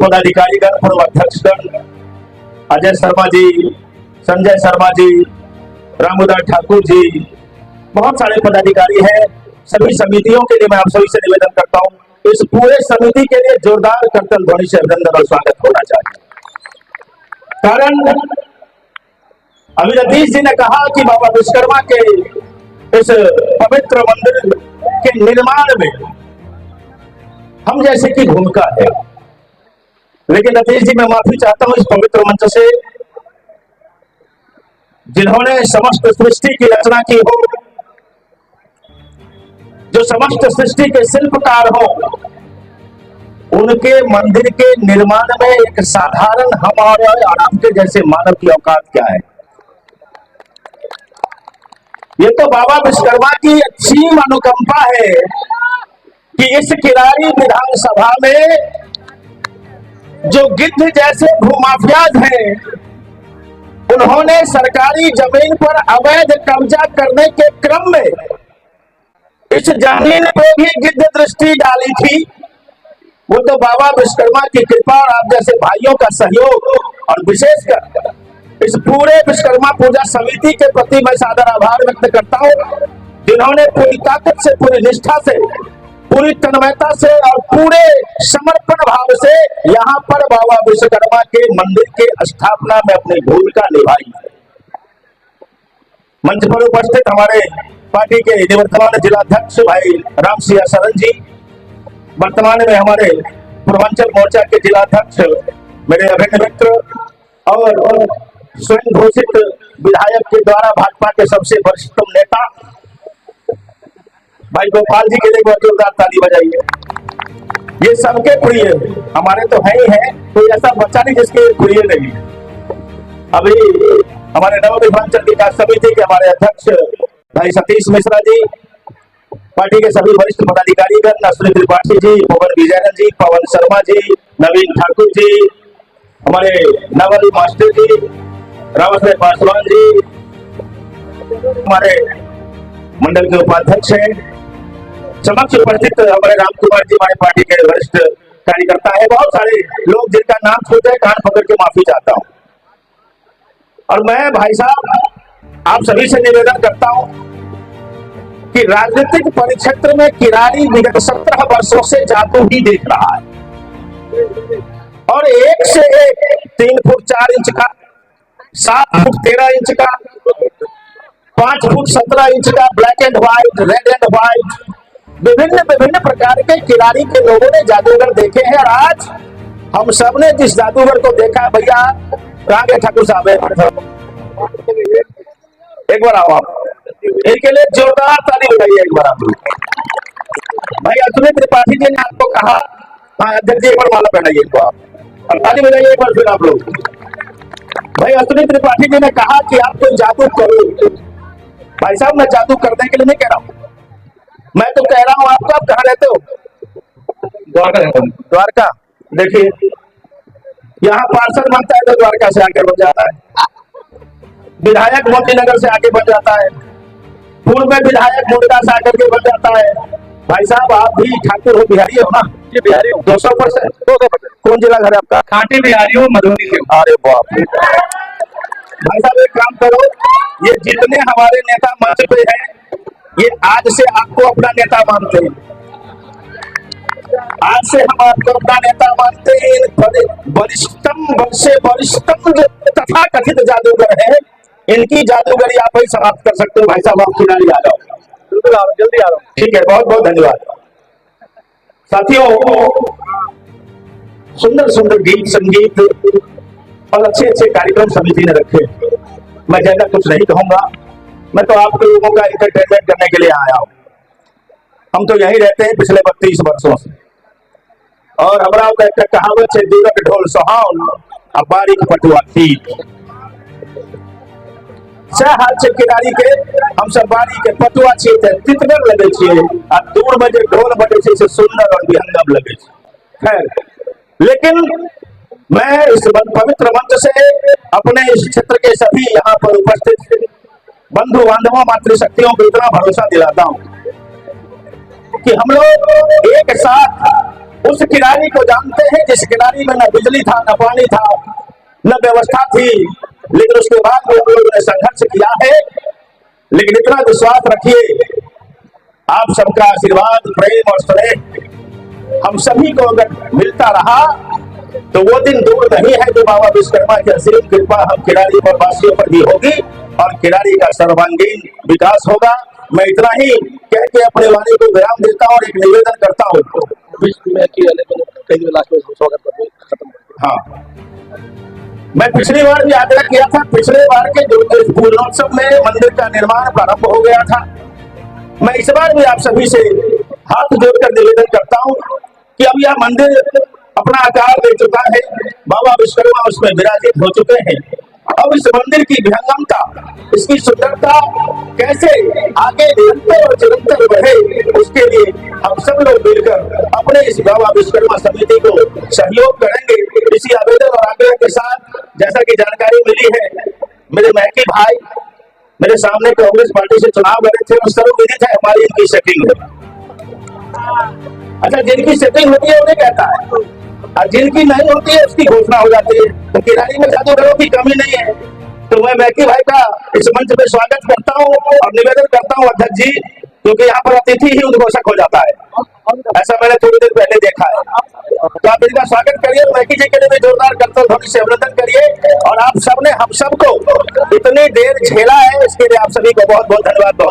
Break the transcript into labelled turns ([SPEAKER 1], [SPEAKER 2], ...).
[SPEAKER 1] पदाधिकारीगण, पूर्व अध्यक्षगण, अजय शर्मा जी, संजय शर्मा जी, रामोदास ठाकुर जी, बहुत सारे पदाधिकारी हैं। सभी समितियों के लिए मैं आप सभी से निवेदन करता हूं, इस पूरे समिति के लिए जोरदार करतल ध्वनि से अभिनंदन और स्वागत होना चाहिए। कारण अभी रतीश जी ने कहा कि बाबा विश्वकर्मा के इस पवित्र मंदिर के निर्माण में हम जैसे की भूमिका है, लेकिन रतीश जी मैं माफी चाहता हूं इस पवित्र मंच से, जिन्होंने समस्त सृष्टि की रचना की हो, जो समस्त सृष्टि के शिल्पकार हो, उनके मंदिर के निर्माण में एक साधारण हम और आपके जैसे मानव की औकात क्या है। ये तो बाबा विश्वकर्मा की अच्छी अनुकंपा है कि इस किरारी विधानसभा में जो गिद्ध जैसे भूमाफियाज हैं, उन्होंने सरकारी जमीन पर अवैध कब्जा करने के क्रम में इस जमीन पे भी गिद्ध दृष्टि डाली थी। वो तो बाबा विश्वकर्मा की कृपा और आप जैसे भाइयों का सहयोग और विशेषकर इस पूरे विश्वकर्मा पूजा समिति के प्रति मैं सादर आभार व्यक्त करता हूं, जिन्होंने पूरी ताकत से, पूरी निष्ठा से, पूरी तन्मयता से और पूरे समर्पण भाव से यहाँ पर बाबा विश्वकर्मा के मंदिर के स्थापना में अपनी भूमिका निभाई। मंच पर उपस्थित हमारे पार्टी के निवर्तमान जिलाध्यक्ष भाई राम सिंह शरण जी, वर्तमान में हमारे पूर्वांचल मोर्चा के जिलाध्यक्ष मेरे अभिन्न मित्र और स्वयं घोषित विधायक के द्वारा भाजपा के सबसे वरिष्ठतम नेता भाई गोपाल जी के लिए बहुत जोरदार ताली बजाइए। ये सबके प्रिय, हमारे तो है ही है, कोई ऐसा बच्चा नहीं जिसके प्रिय नहीं। अभी हमारे नव विधानसभा विकास समिति के हमारे अध्यक्ष भाई सतीश मिश्रा जी, पार्टी के सभी वरिष्ठ पदाधिकारीगण, नसरुद्दीन त्रिपाठी जी, पवन विजयन जी, पवन शर्मा जी, नवीन ठाकुर जी, हमारे नवल मास्टर जी, रावत पासवान जी, हमारे मंडल के उपाध्यक्ष हैं, समक्ष उपस्थित हमारे राम कुमार जी, हमारे पार्टी के वरिष्ठ कार्यकर्ता है, बहुत सारे लोग जिनका नाम छूट है कान पकड़ के माफी चाहता हूं। और मैं भाई साहब आप सभी से निवेदन करता हूं कि राजनीतिक परिक्षेत्र में किरारी विगत 17 वर्षों से जादू ही देख रहा है, और एक से एक 3 फुट 4 इंच का, 7 फुट 13 इंच का, 5 फुट 17 इंच का, black and white, red and white, विभिन्न प्रकार के किरारी के लोगों ने जादूगर देखे हैं। और आज हम सब ने जिस जादूगर को देखा है, भैया रागे ठाकुर साहब, एक बार आओ आप, इनके लिए जोरदार ताली बजाइए एक बार आप लोग। भाई अतुल त्रिपाठी जी ने आपको कहा, हाँ अध्यक्ष जी एक बार माला पहनाइए इनको आप, और ताली बजाइए एक बार फिर आप लोग। भाई अतुल त्रिपाठी जी ने कहा कि आप तो जादू करो। भाई साहब मैं जादू करने के लिए नहीं कह रहा हूं, मैं तो कह रहा हूं आपको, आप कहाँ रहते हो? द्वारका रहता हूं। द्वारका, देखिए यहाँ पार्षद बनता है तो द्वारका से आकर बन जाता है, विधायक मोती नगर से आके बन जाता है, पूर्व में विधायक मुर्दा से आकर के बन जाता है। भाई साहब आप भी ठाकुर हो, बिहारी हो ना? जी बिहारी हो। 200%। कौन जिला घर है आपका? खाटी बिहारी हो, मधुबनी से। अरे बाप रे। भाई साहब एक काम करो, ये जितने हमारे नेता मंच पे हैं, ये आज से आपको अपना नेता मानते हैं, आज से हम आपको अपना नेता मानते हैं। वरिष्ठतम जो तथा कथित जादूगर है, इनकी जादूगरी आप ही समाप्त कर सकते हो। भाई साहब आप खिलाड़ी आ जाओ, बिल्कुल आ रहा, जल्दी आ रहा हूं। ठीक है, बहुत बहुत धन्यवाद साथियों। सुंदर सुंदर गीत संगीत और अच्छे कार्यक्रम समिति ने रखे। मैं ज्यादा कुछ नहीं कहूंगा, मैं तो आप लोगों का एंटरटेनमेंट करने के लिए आया हूं। हम तो यहीं रहते हैं पिछले 32 वर्षों से, और हमारा एक कहावत है, दूरक ढोल सोहान और बारीक पटुआ ठीक। हाथ से किनारी के हम सब बारी के पटुआ छे, तितगर लगे छे, और दूर में जो ढोल बजे छे से सुंदर और विहंगम लगे छे। खैर, लेकिन मैं इस पवित्र मंच से अपने इस क्षेत्र के सभी यहाँ पर उपस्थित बंधु बांधवों, मातृशक्तियों को इतना भरोसा दिलाता हूं कि हम लोग एक साथ उस किनारी को जानते हैं जिस किनारी में न बिजली था, न पानी था, न व्यवस्था थी, लेकिन उसके बाद भी हम लोगों ने संघर्ष किया है। लेकिन इतना विश्वास रखिए, आप सबका आशीर्वाद, प्रेम और स्नेह हम सभी को अगर मिलता रहा तो वो दिन दूर नहीं है जो बाबा विश्वकर्मा की असीम कृपा हम किरारी पर वासियों पर भी होगी और किरारी का सर्वांगीण विकास होगा। मैं इतना ही कह के अपने वाणी को विराम देता हूँ और एक निवेदन करता हूँ। हाँ, मैं पिछली बार भी आग्रह किया था, पिछले बार के पूर्णोत्सव में मंदिर का निर्माण प्रारंभ हो गया था। मैं इस बार भी आप सभी से हाथ जोड़कर निवेदन करता हूँ कि अब यह मंदिर अपना आकार ले चुका है, बाबा विश्वकर्मा उसमें विराजित हो चुके हैं। अब इस मंदिर की विहंगमता, इसकी सुंदरता कैसे आगे निरंतर और चिरंतर बढ़े, उसके लिए हम सब लोग मिलकर अपने इस बाबा विश्वकर्मा समिति को सहयोग करेंगे। इसी आवेदन और आग्रह के साथ, जैसा कि जानकारी मिली है, मेरे महकी भाई मेरे सामने कांग्रेस पार्टी से चुनाव लड़े थे और सर्वविदित है हमारी इनकी सेटिंग है। अच्छा, जिनकी सेटिंग होती है उन्हें कहता है, और जिनकी नहीं होती है उसकी घोषणा हो जाती है। तो किरारी में जादूगरों की कमी नहीं है। तो मैं मैकी भाई का इस मंच पे स्वागत करता हूँ और निवेदन करता हूँ अध्यक्ष जी, क्योंकि यहाँ पर अतिथि ही उद्घोषक हो जाता है, ऐसा मैंने थोड़ी देर पहले देखा है। तो आप इनका स्वागत करिए, मैकी जी के लिए भी जोरदार करतल ध्वनि से अभिनंदन करिए। और आप सबने हम सबको इतनी देर झेला है, इसके लिए आप सभी को बहुत बहुत धन्यवाद।